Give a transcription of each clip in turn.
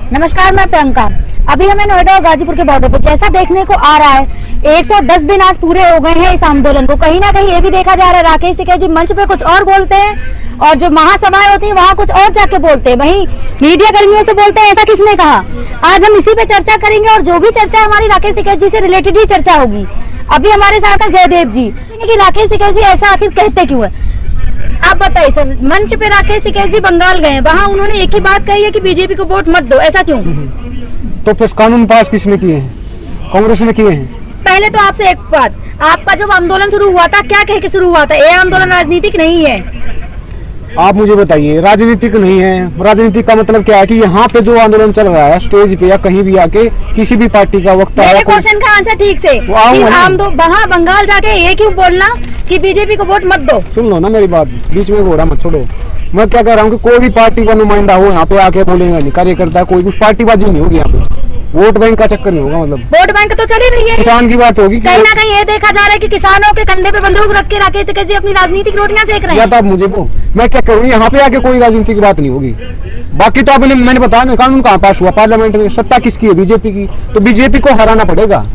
नमस्कार, मैं प्रियंका। अभी हमें नोएडा और गाजीपुर के बॉर्डर पर जैसा देखने को आ रहा है 110 दिन आज पूरे हो गए हैं इस आंदोलन को। कहीं ना कहीं ये भी देखा जा रहा है राकेश टिकैत जी मंच पे कुछ और बोलते हैं और जो महासभाएं होती है वहाँ कुछ और जाके बोलते हैं, वहीं मीडिया कर्मियों से बोलते हैं। ऐसा किसने कहा? आज हम इसी पे चर्चा करेंगे और जो भी चर्चा हमारी राकेश टिकैत जी से रिलेटेड ही चर्चा होगी। अभी हमारे साथ है जयदेव जी कि राकेश टिकैत जी ऐसा आखिर कहते क्यों है? आप बताइए सर। मंच पे राकेश टिकैत जी बंगाल गए, वहाँ उन्होंने एक ही बात कही है कि बीजेपी को वोट मत दो, ऐसा क्यों? तो फिर कानून पास किसने किए हैं? कांग्रेस ने किए हैं। पहले तो आपसे एक बात, आपका जब आंदोलन शुरू हुआ था क्या कह के शुरू हुआ था? ये आंदोलन राजनीतिक नहीं है। आप मुझे बताइए, राजनीतिक नहीं है। राजनीतिक का मतलब क्या है कि यहाँ पे जो आंदोलन चल रहा है स्टेज पे या कहीं भी आके किसी भी पार्टी का वक्ता है। मेरे क्वेश्चन का आंसर ठीक से वहाँ बंगाल जाके ये क्यों बोलना कि बीजेपी को वोट मत दो? सुन लो ना मेरी बात, बीच में घोड़ा मत छोड़ो। मैं क्या कह रहा हूँ कि कोई भी पार्टी का नुमाइंदा हो यहाँ पे आके बोलेगा नहीं, कार्यकर्ता कोई कुछ पार्टीबाजी नहीं होगी यहाँ पे। वोट बैंक का चक्कर नहीं होगा। मतलब वोट बैंक तो चली रही है, किसान की बात होगी। कहीं ना कहीं ये देखा जा रहा है कि किसानों के कंधे पे बंदूक रख के राकेश टिकैत जी अपनी राजनीतिक रोटियां सेक रहे हैं। या मुझे वो मैं क्या करूँ, यहाँ पे आके कोई राजनीति की बात नहीं होगी। बाकी तो आपने मैंने बताया ना, कानून कहाँ पास हुआ? पार्लियामेंट में। सत्ता किसकी है? बीजेपी की। तो बीजेपी को हराना पड़ेगा।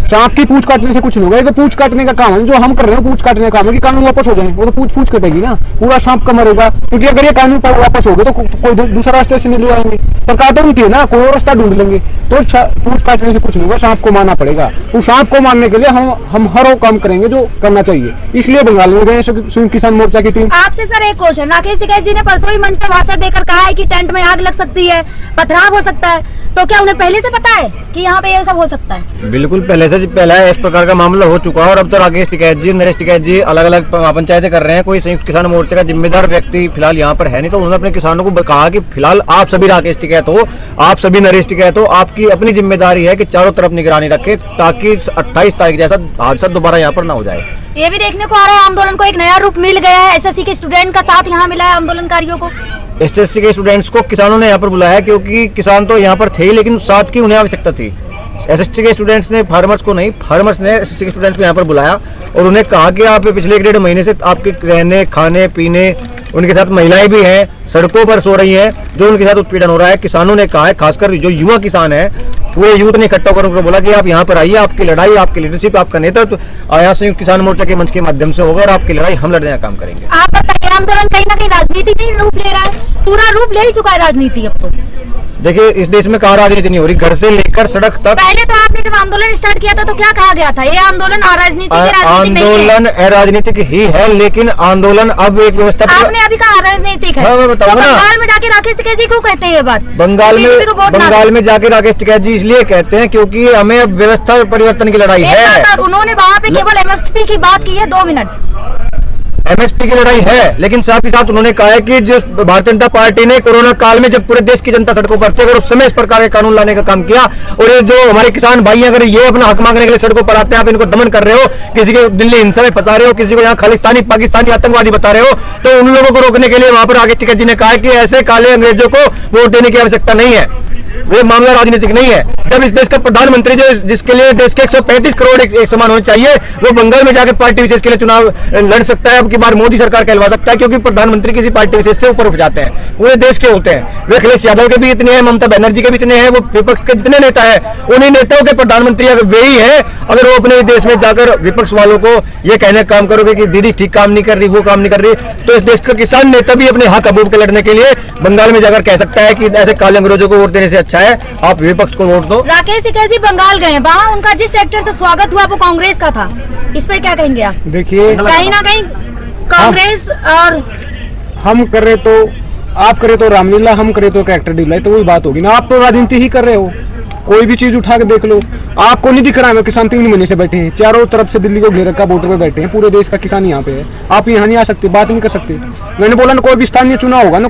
सांप की पूंछ काटने से कुछ नहीं होगा। ये तो पूंछ काटने का काम है, जो हम कर रहे हैं पूंछ काटने का काम है कि कानून वापस हो जाए। वो तो पूंछ कटेगी ना, पूरा सांप का मरेगा। क्योंकि अगर ये कानून वापस हो गए तो कोई दूसरा रास्ते से नहीं ले आएंगे। सरकार तो उनकी है ना, कोई और रास्ता ढूंढ लेंगे। तो पूंछ काटने से कुछ नहीं होगा, सांप को मारना पड़ेगा। तो सांप को मारने के लिए हम हर वो काम करेंगे जो करना चाहिए। इसलिए बंगाल में गए संयुक्त किसान मोर्चा की टीम। आपसे सर एक क्वेश्चन, राकेश टिकैत जी ने परसों ही मंच पर भाषण देकर कहा है कि टेंट में आग लग सकती है, पथराव हो सकता है, तो क्या उन्हें पहले से पता है कि यहाँ पे ये सब हो सकता है? बिल्कुल पहले से पहला इस प्रकार का मामला हो चुका है और अब तो राकेश टिकैत जी, नरेश टिकैत जी अलग अलग पंचायतें कर रहे हैं। कोई संयुक्त किसान मोर्चे का जिम्मेदार व्यक्ति फिलहाल यहाँ पर है नहीं, तो उन्होंने अपने किसानों को कहा कि फिलहाल आप सभी राकेश टिकैत हो, आप सभी नरेश टिकैत हो, आपकी अपनी जिम्मेदारी है कि चारों तरफ निगरानी रखें ताकि 28 तारीख जैसा हादसा दोबारा यहाँ पर ना हो जाए। ये भी देखने को आ रहा है आंदोलन को एक नया रूप मिल गया है। एसएससी के स्टूडेंट का साथ यहाँ मिला है आंदोलनकारियों को। एसएससी के स्टूडेंट्स को किसानों ने यहाँ पर बुलाया क्योंकि किसान तो यहाँ पर थे लेकिन साथ की उन्हें आवश्यकता थी। एसएससी के स्टूडेंट्स ने फार्मर्स को नहीं, फार्मर्स ने एसएससी के स्टूडेंट्स को यहाँ पर बुलाया और उन्हें कहा कि आप पिछले 1.5 महीने से आपके रहने खाने पीने, उनके साथ महिलाएं भी हैं, सड़कों पर सो रही हैं, जो उनके साथ उत्पीड़न हो रहा है। किसानों ने कहा है, खासकर जो युवा किसान है, पूरे यूथ ने इकट्ठा होकर उनको बोला कि आप यहाँ पर आइए, आपकी लड़ाई, आपकी लीडरशिप, आपका नेतृत्व यहाँ संयुक्त किसान मोर्चा के मंच के माध्यम से होगा और आपकी लड़ाई हम लड़ने का काम करेंगे। आप बताइए, आंदोलन कहीं ना कहीं राजनीति नहीं रूप ले रहा है? पूरा रूप ले ही चुका है राजनीति अब तो। देखिए, इस देश में कहाँ राजनीति नहीं हो रही, घर से लेकर सड़क तक। पहले तो आपने जब आंदोलन स्टार्ट किया था तो क्या कहा गया था? ये आंदोलन आंदोलन अराजनीतिक ही है, लेकिन आंदोलन अब एक व्यवस्था। आपने अभी कहा राजनीतिक है, मैं बताऊं ना। बंगाल में जाके राकेश टिकैत जी क्यों कहते हैं ये बात? बंगाल में जाके राकेश टिकैत जी इसलिए कहते हैं क्योंकि हमें अब व्यवस्था परिवर्तन की लड़ाई है। उन्होंने वहाँ पे केवल एमएसपी की बात की है। 2 मिनट। एमएसपी की लड़ाई है, लेकिन साथ ही साथ उन्होंने कहा है कि जो भारतीय जनता पार्टी ने कोरोना काल में जब पूरे देश की जनता सड़कों पर थी, अगर उस समय इस प्रकार के कानून लाने का काम किया और ये जो हमारे किसान भाई अगर ये अपना हक मांगने के लिए सड़कों पर आते हैं, आप इनको दमन कर रहे हो, किसी को दिल्ली हिंसा में फंसा रहे हो, किसी को यहाँ खालिस्तानी पाकिस्तानी आतंकवादी बता रहे हो, तो उन लोगों को रोकने के लिए वहां पर राकेश टिकैत जी ने कहा कि ऐसे काले अंग्रेजों को वोट देने की आवश्यकता नहीं है। वो मामला राजनीतिक नहीं है। जब इस देश का प्रधानमंत्री जो जिसके लिए देश के 135 करोड़ एक समान होने चाहिए, वो बंगाल में जाकर पार्टी विशेष के लिए चुनाव लड़ सकता है। अब की बार मोदी सरकार कहलवा सकता है, क्योंकि प्रधानमंत्री किसी पार्टी विशेष से ऊपर उठ जाते हैं, पूरे देश के होते हैं। वे अखिलेश यादव के भी इतने हैं, ममता बनर्जी के भी इतने हैं, वो विपक्ष के जितने नेता है उन्हीं नेताओं के प्रधानमंत्री अगर वे ही है। अगर वो अपने देश में जाकर विपक्ष वालों को ये कहने का काम करोगे कि दीदी ठीक काम नहीं कर रही, वो काम नहीं कर रही, तो इस देश का किसान नेता भी अपने हक अबूब के लड़ने के लिए बंगाल में जाकर कह सकता है कि ऐसे काले अंग्रेजों को वोट देने से अच्छा है आप विपक्ष को वोट दो। राकेश टिकैत जी बंगाल गए, वहाँ उनका जिस ट्रैक्टर से स्वागत हुआ वो कांग्रेस का था। इस पे क्या कहेंगे आप? देखिए, कहीं ना कहीं कांग्रेस और हम कर रहे तो आप करे तो रामलीला, हम करे तो ट्रैक्टर डील, तो वही बात होगी ना। आप तो राजनीति ही कर रहे हो, कोई भी चीज उठा के देख लो। आपको नहीं दिख रहा है किसान 3 महीने से बैठे हैं, चारों तरफ से दिल्ली को घेर रखा, बॉर्डर पे बैठे हैं, पूरे देश का किसान यहाँ पे है। आप यहाँ नहीं आ सकते, बात नहीं कर सकते। मैंने बोला ना, कोई भी स्थानीय चुनाव होगा ना,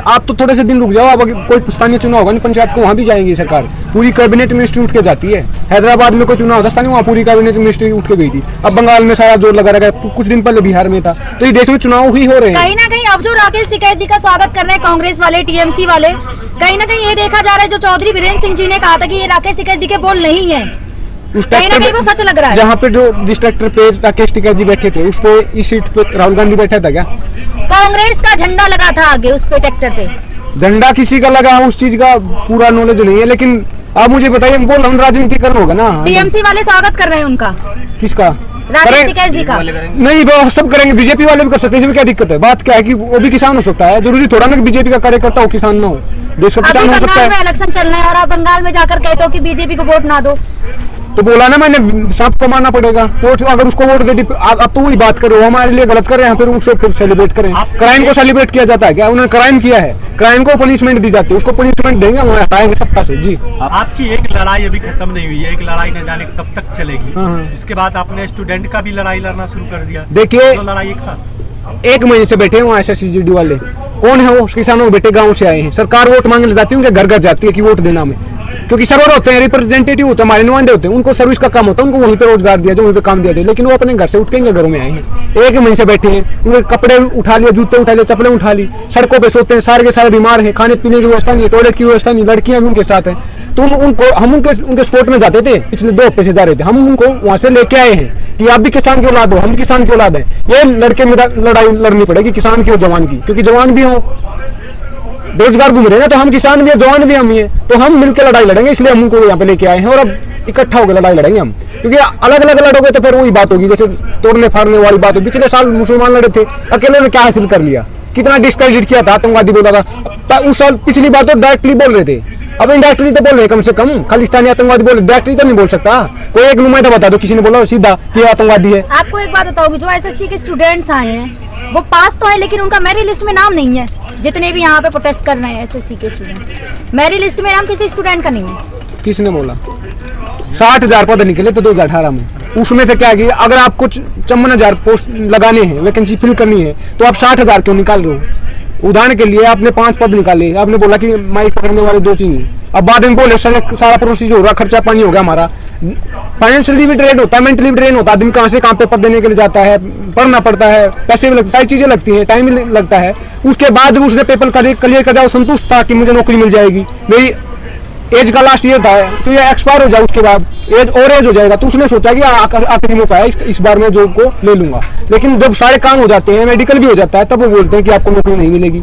आप तो थोड़े से दिन रुक जाओ। अब कोई स्थानीय चुनाव होगा ना, पंचायत को वहाँ भी जाएंगी सरकार, पूरी कैबिनेट मिनिस्ट्री उठ के जाती है। हैदराबाद में कोई चुनाव होता स्थानीय, वहाँ पूरी कैबिनेट मिनिस्ट्री उठ के गई थी। अब बंगाल में सारा जोर लगा रहा है, कुछ दिन पहले बिहार में था। तो ये देश में चुनाव ही हो रहे हैं। कहीं ना कहीं अब जो राकेश टिकैत जी का स्वागत कर रहे हैं कांग्रेस वाले, टीएमसी वाले, कहीं ना कहीं ये देखा जा रहा है जो चौधरी वीरेंद्र सिंह जी ने कहा था कि ये राकेश टिकैत जी के बोल नहीं है, कहीं ना कहीं वो सच लग रहा है। जहाँ पे जिस ट्रैक्टर पे राकेश टिकैत जी बैठे थे, उस पे इस सीट पे राहुल गांधी बैठा था क्या? कांग्रेस का झंडा लगा था आगे उस पे ट्रैक्टर पे। झंडा किसी का लगा है, उस चीज का पूरा नॉलेज नहीं है। लेकिन आप मुझे बताइए, बोल हम राजनीतिकरण होगा ना। टीएमसी वाले स्वागत कर रहे हैं उनका, किसका? राकेश टिकैत जी का। नहीं वो सब करेंगे, बीजेपी वाले भी कर सकते हैं, इसमें क्या दिक्कत है? बात क्या है कि वो भी किसान हो सकता है, जरूरी थोड़ा ना कि बीजेपी का कार्यकर्ता हो किसान ना हो, देश का अभी किसान हो सकता बंगाल में है। इलेक्शन चल रहे हैं और आप बंगाल में जाकर कहते हो कि बीजेपी को वोट ना दो। तो बोला ना मैंने, सांप को मारना पड़ेगा वोट, अगर उसको वोट दे दी। आप तो वही बात कर रहे हो, हमारे लिए गलत कर रहे हैं, फिर उसे फिर सेलिब्रेट करें। क्राइम को सेलिब्रेट किया जाता है क्या? उन्होंने क्राइम किया है, क्राइम को पनिशमेंट दी जाती है, उसको पनिशमेंट देंगे, हम हटाएंगे सत्ता से। जी आपकी एक लड़ाई अभी खत्म नहीं हुई है, एक लड़ाई न जाने कब तक चलेगी। हाँ। उसके बाद आपने स्टूडेंट का भी लड़ाई लड़ना शुरू कर दिया। देखिए, दो लड़ाई एक साथ। 1 महीने से बैठे हैं वहाँ SSCGD वाले। कौन है वो? किसानों के बेटे गाँव से आए हैं। सरकार वोट मांगने जाती है, उनके घर घर जाती है कि वोट देना हमें, क्योंकि सर्वर होते हैं, रिप्रेजेंटेटिव होते हैं, हमारे नुमाइंदे होते हैं, उनको सर्विस का काम होता है, उनको वहीं पे रोजगार दिया जाए, वहीं पे काम दिया जाए। लेकिन वो अपने घर से उठ के इनके घरों में आए हैं, 1 महीने से बैठे हैं, उनके कपड़े उठा लिए, जूते उठा लिए, चप्पलें उठा ली, सड़कों पे सोते हैं, सारे के सारे बीमार हैं, खाने पीने की व्यवस्था नहीं है, टॉयलेट की व्यवस्था नहीं, लड़कियां भी उनके साथ हैं। तो हम उनके स्पोर्ट में जाते थे, पिछले 2 हफ्ते से जा रहे थे, हम उनको वहां से लेके आए हैं कि आप भी किसान की औलाद हो, हम किसान की औलाद है। ये लड़के में लड़ाई लड़नी पड़ेगी किसान की और जवान की, क्योंकि जवान भी हो बेरोजगार घूम रहे हैं ना, तो हम किसान भी है, जवान भी हम ही है, तो हम मिलकर लड़ाई लड़ेंगे। इसलिए हम उनको यहाँ पे लेके आए हैं और अब इकट्ठा होकर लड़ाई लड़ेंगे हम, क्योंकि अलग अलग लड़ोगे तो फिर वही बात होगी, जैसे तोड़ने फाड़ने वाली बात होगी। पिछले साल मुसलमान लड़े थे, अकेले ने क्या हासिल कर लिया? कितना डिस्क्रेडिट किया था, आतंकवादी बोला था उस साल। पिछली बार तो डायरेक्टली बोल रहे थे, अब इनडायरेक्टली तो बोल रहे हैं, कम से कम खालिस्तानी आतंकवादी बोल रहे, डायरेक्टली तो नहीं बोल सकता। कोई एक नुमाइंदा बता दो, किसी ने बोला सीधा कि आतंकवादी है। आपको एक बात बताओगी, जो एसएससी के स्टूडेंट्स आए हैं वो पास तो है, लेकिन उनका मेरिट लिस्ट में नाम नहीं है। जितने भी यहाँ पे प्रोटेस्ट कर रहे हैं एसएससी के स्टूडेंट, मेरिट लिस्ट में नाम किसी स्टूडेंट का नहीं है। किसने बोला? 60,000 पद निकले थे 2018 में, उसमें से क्या किया? अगर आपको 54,000 पोस्ट लगाने हैं, वैकेंसी फिल करनी है, तो आप 60,000 क्यों निकाल रहे हो? उदाहरण के लिए आपने 5 पद निकाले, आपने बोला कि माइक पकड़ने वाले 2 चाहिए, अब बाद में बोले सारा प्रोसीजर हो रहा, खर्चा पानी हो गया हमारा, फाइनेंशियली भी ड्रेन होता है, मेंटली भी ड्रेन होता है। आदमी कहाँ से कहाँ पे पद देने के लिए जाता है, पढ़ना पड़ता है, पैसे भी लगते, सारी चीजें लगती हैं, टाइम भी लगता है। उसके बाद जब उसने पेपर क्लियर कर दिया, संतुष्ट था कि मुझे नौकरी मिल जाएगी, मेरी एज का लास्ट ईयर था, तो ये एक्सपायर हो जाए, उसके बाद एज हो जाएगा, तो उसने सोचा कि आखिरी मौका है, इस बार मैं जॉब को ले लूंगा। लेकिन जब सारे काम हो जाते हैं, मेडिकल भी हो जाता है, तब वो बोलते हैं कि आपको नौकरी नहीं मिलेगी।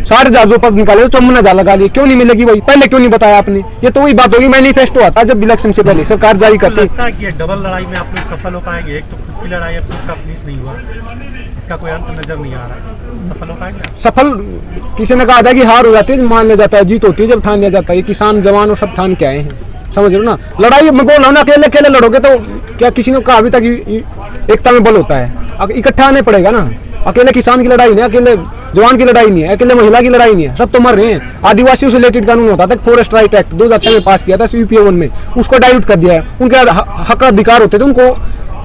60,000 जो पद निकाले, 54,000 लगा लिए, क्यों नहीं मिलेगी भाई? पहले क्यों नहीं बताया आपने? ये तो वही बात होगी, मैनिफेस्टो आता जब इलेक्शन से पहले सरकार जारी करती। लगता है कि ये डबल लड़ाई में आप लोग सफल हो पाएंगे? एक तो खुद की लड़ाई है, खुद का फिनिश नहीं हुआ, इसका कोई अंत नजर नहीं आ रहा, सफल हो पाएंगे? सफल किसी ने कहा था कि हार हो जाती है मान लिया जाता है, जीत होती है जब ठान लिया जाता है। ये किसान जवान और सब ठान के आए हैं, समझ रहे हो ना? लड़ाई मैं बोल रहा हूँ ना, अकेले अकेले लड़ोगे तो क्या? किसी ने कहा अभी तक एकता में बल होता है, इकट्ठा आने पड़ेगा ना। अकेले किसान की लड़ाई नहीं, अकेले जवान की लड़ाई नहीं है, अकेले महिला की लड़ाई नहीं है, सब तो मर रहे हैं। आदिवासियों से रिलेटेड कानून होता था, फॉरेस्ट राइट एक्ट 2006 में पास किया था UPA 1 में, उसको डाइल्यूट कर दिया है। उनके हक अधिकार होते थे, उनको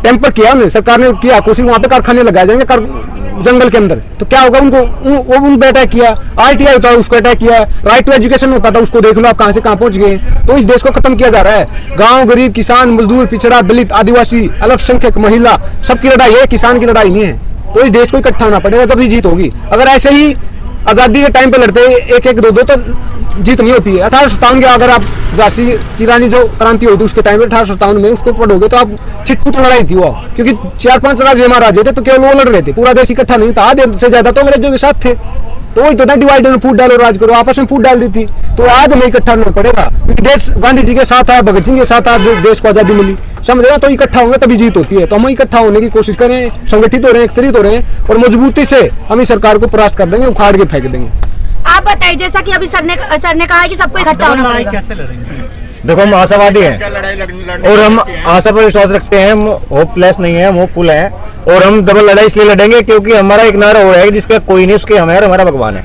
टेम्पर किया उन्होंने, सरकार ने किया कोशिश, वहाँ पे कारखाने लगाए जाएंगे जंगल के अंदर, तो क्या होगा? उनको उन पे अटैक किया। RTI होता है, उसको अटैक किया। राइट टू एजुकेशन होता था, उसको देख लो आप कहाँ से कहाँ पहुंच गए। तो इस देश को खत्म किया जा रहा है। गांव, गरीब, किसान, मजदूर, पिछड़ा, दलित, आदिवासी, अल्पसंख्यक, महिला, सबकी लड़ाई है, किसान की लड़ाई नहीं है। तो इस देश को इकट्ठा होना पड़ेगा, तभी जीत होगी। अगर ऐसे ही आजादी के टाइम पे लड़ते 1-1, 2-2 तो जीत नहीं होती है। 1857 के अगर आप झांसी की रानी जो क्रांति हुई थी उसके टाइम पे 1857 में उसको पढ़ोगे तो आप छिटपुट लड़ाई थी वो, क्योंकि 4-5 राज्य महाराजे थे तो केवल वो लड़ रहे थे, पूरा देश इकट्ठा नहीं था। आधे से ज्यादा तो अंग्रेजों के साथ थे। तो वही तो था, डिवाइड एंड फूट डालो, राज करो, आपस में फूट डाल दी थी। तो आज हमें इकट्ठा होना पड़ेगा, क्योंकि देश गांधी जी के साथ आया, भगत सिंह के साथ आया, देश को आजादी मिली, समझ रहे हो? तो इकट्ठा होंगे तभी जीत होती है। तो हम इकट्ठा होने की कोशिश करें, संगठित हो रहे हैं, एकत्रित हो रहे हैं और मजबूती से हम इस सरकार को परास्त कर देंगे, उखाड़ के फेंक देंगे। आप बताइए, जैसा कि अभी सर ने कहा है कि सबको इकट्ठा डबल होना लड़ाई पड़ेगा। कैसे लड़ेंगे? देखो, हम आशावादी हैं और हम आशा पर विश्वास रखते हैं, हम होपलेस नहीं है, हम होपफुल हैं। और हम डबल लड़ाई इसलिए लड़ेंगे क्योंकि हमारा एक नारा हो रहा है, जिसका कोई नहीं उसके हम है और हमारा भगवान है।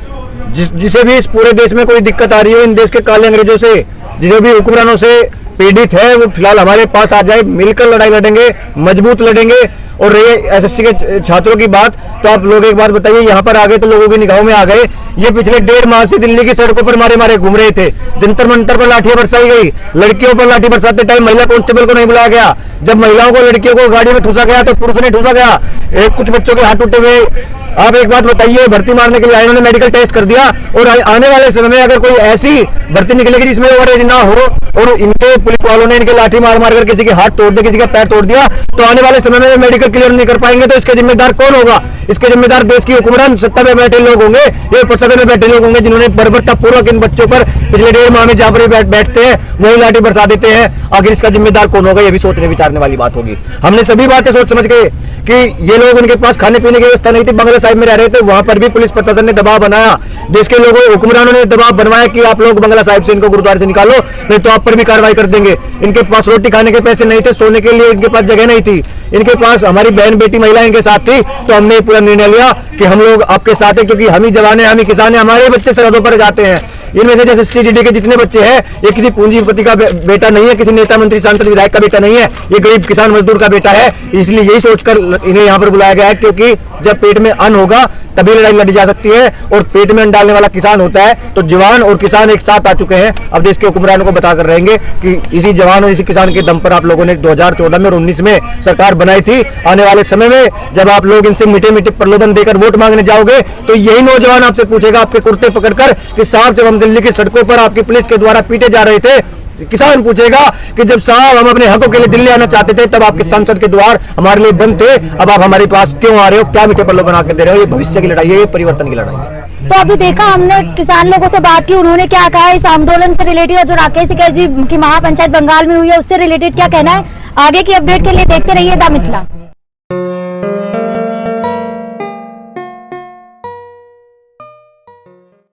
जिसे भी इस पूरे देश में कोई दिक्कत आ रही हो, इन देश के काले अंग्रेजों से, जिसे भी हुक्मरानों से पीड़ित है, वो फिलहाल हमारे पास आ जाए, मिलकर लड़ाई लड़ेंगे, मजबूत लड़ेंगे। और रही एसएससी के छात्रों की बात, तो आप लोग एक बात बताइए, यहाँ पर आ गए तो लोगों की निगाहों में आ गए। ये पिछले 1.5 माह से दिल्ली की सड़कों पर मारे घूम रहे थे, जंतर मंतर पर लाठियां बरसाई गई, लड़कियों पर लाठी बरसाते टाइम महिला कांस्टेबल को नहीं बुलाया गया। जब महिलाओं को, लड़कियों को गाड़ी में ठूसा गया तो पुरुष ने ठूसा गया। कुछ बच्चों के हाथ टूटे हुए, आप एक बात बताइए, भर्ती मारने के लिए आए, इन्होंने मेडिकल टेस्ट कर दिया और आने वाले समय में अगर कोई ऐसी भर्ती निकलेगी जिसमें ओवरेज ना हो और इनके पुलिस वालों ने इनके लाठी मार मार कर किसी के हाथ तोड़ दिया, किसी का पैर तोड़ दिया, तो आने वाले समय में मेडिकल क्लियर नहीं कर पाएंगे, तो इसके जिम्मेदार कौन होगा? इसके जिम्मेदार देश की हुक्मरान सत्ता में बैठे लोग होंगे, ये प्रशासन में बैठे लोग होंगे, जिन्होंने बर्बरता पूर्वक इन बच्चों पर पिछले 1.5 माह में जहां पर बैठते हैं वही लाठी बरसा देते हैं। आखिर इसका जिम्मेदार कौन होगा? ये भी सोचने विचारने वाली बात होगी। हमने सभी बातें सोच समझ के कि ये लोग, उनके पास खाने पीने की व्यवस्था नहीं थी, बंगला साहिब में रह रहे थे, वहां पर भी पुलिस प्रशासन ने दबाव बनाया, देश के लोगों हुक्मरानों ने दबाव बनवाया कि आप लोग बंगला साहिब से इनको गुरुद्वारे से निकालो, नहीं तो आप पर भी कार्रवाई कर देंगे। इनके पास रोटी खाने के पैसे नहीं थे, सोने के लिए इनके पास जगह नहीं थी, इनके पास हमारी बहन बेटी महिला इनके साथ थी, तो हमने पूरा निर्णय लिया कि हम लोग आपके साथ हैं, क्योंकि हम ही जवान हैं, हम ही किसान हैं, हमारे बच्चे सरहदों पर जाते हैं। इनमें से जैसे STGD के जितने बच्चे हैं, ये किसी पूंजीपति का बेटा नहीं है, किसी नेता मंत्री सांसद विधायक का बेटा नहीं है, ये गरीब किसान मजदूर का बेटा है। इसलिए यही सोचकर इन्हें यहाँ पर बुलाया गया है, क्योंकि जब पेट में अन्न होगा तभी लड़ाई लड़ी जा सकती है, और पेट में अन्न डालने वाला किसान होता है। तो जवान और किसान एक साथ आ चुके हैं। अब देश के हुक्मरानों को बताकर रहेंगे कि इसी जवान और इसी किसान के दम पर आप लोगों ने 2014 में और 19 में सरकार बनाई थी। आने वाले समय में जब आप लोग इनसे मीठे मीठे प्रलोभन देकर वोट मांगने जाओगे, तो यही नौजवान आपसे पूछेगा, आपके कुर्ते पकड़कर, कि साहब जब हम दिल्ली की सड़कों पर आपकी पुलिस के द्वारा पीटे जा रहे थे, किसान पूछेगा कि जब साहब हम अपने हकों के लिए दिल्ली आना चाहते थे, तब आपके संसद के द्वार हमारे लिए बंद थे, अब आप हमारे पास क्यों आ रहे हो? क्या मीठे प्रलोभन बना के दे रहे हो? ये भविष्य की लड़ाई है, ये परिवर्तन की लड़ाई है। तो अभी देखा हमने किसान लोगों से बात की, उन्होंने क्या कहा इस आंदोलन से रिलेटेड, और जो राकेश टिकैत जी की महापंचायत बंगाल में हुई है उससे रिलेटेड क्या कहना है? आगे की अपडेट के लिए देखते रहिए द मिथिला।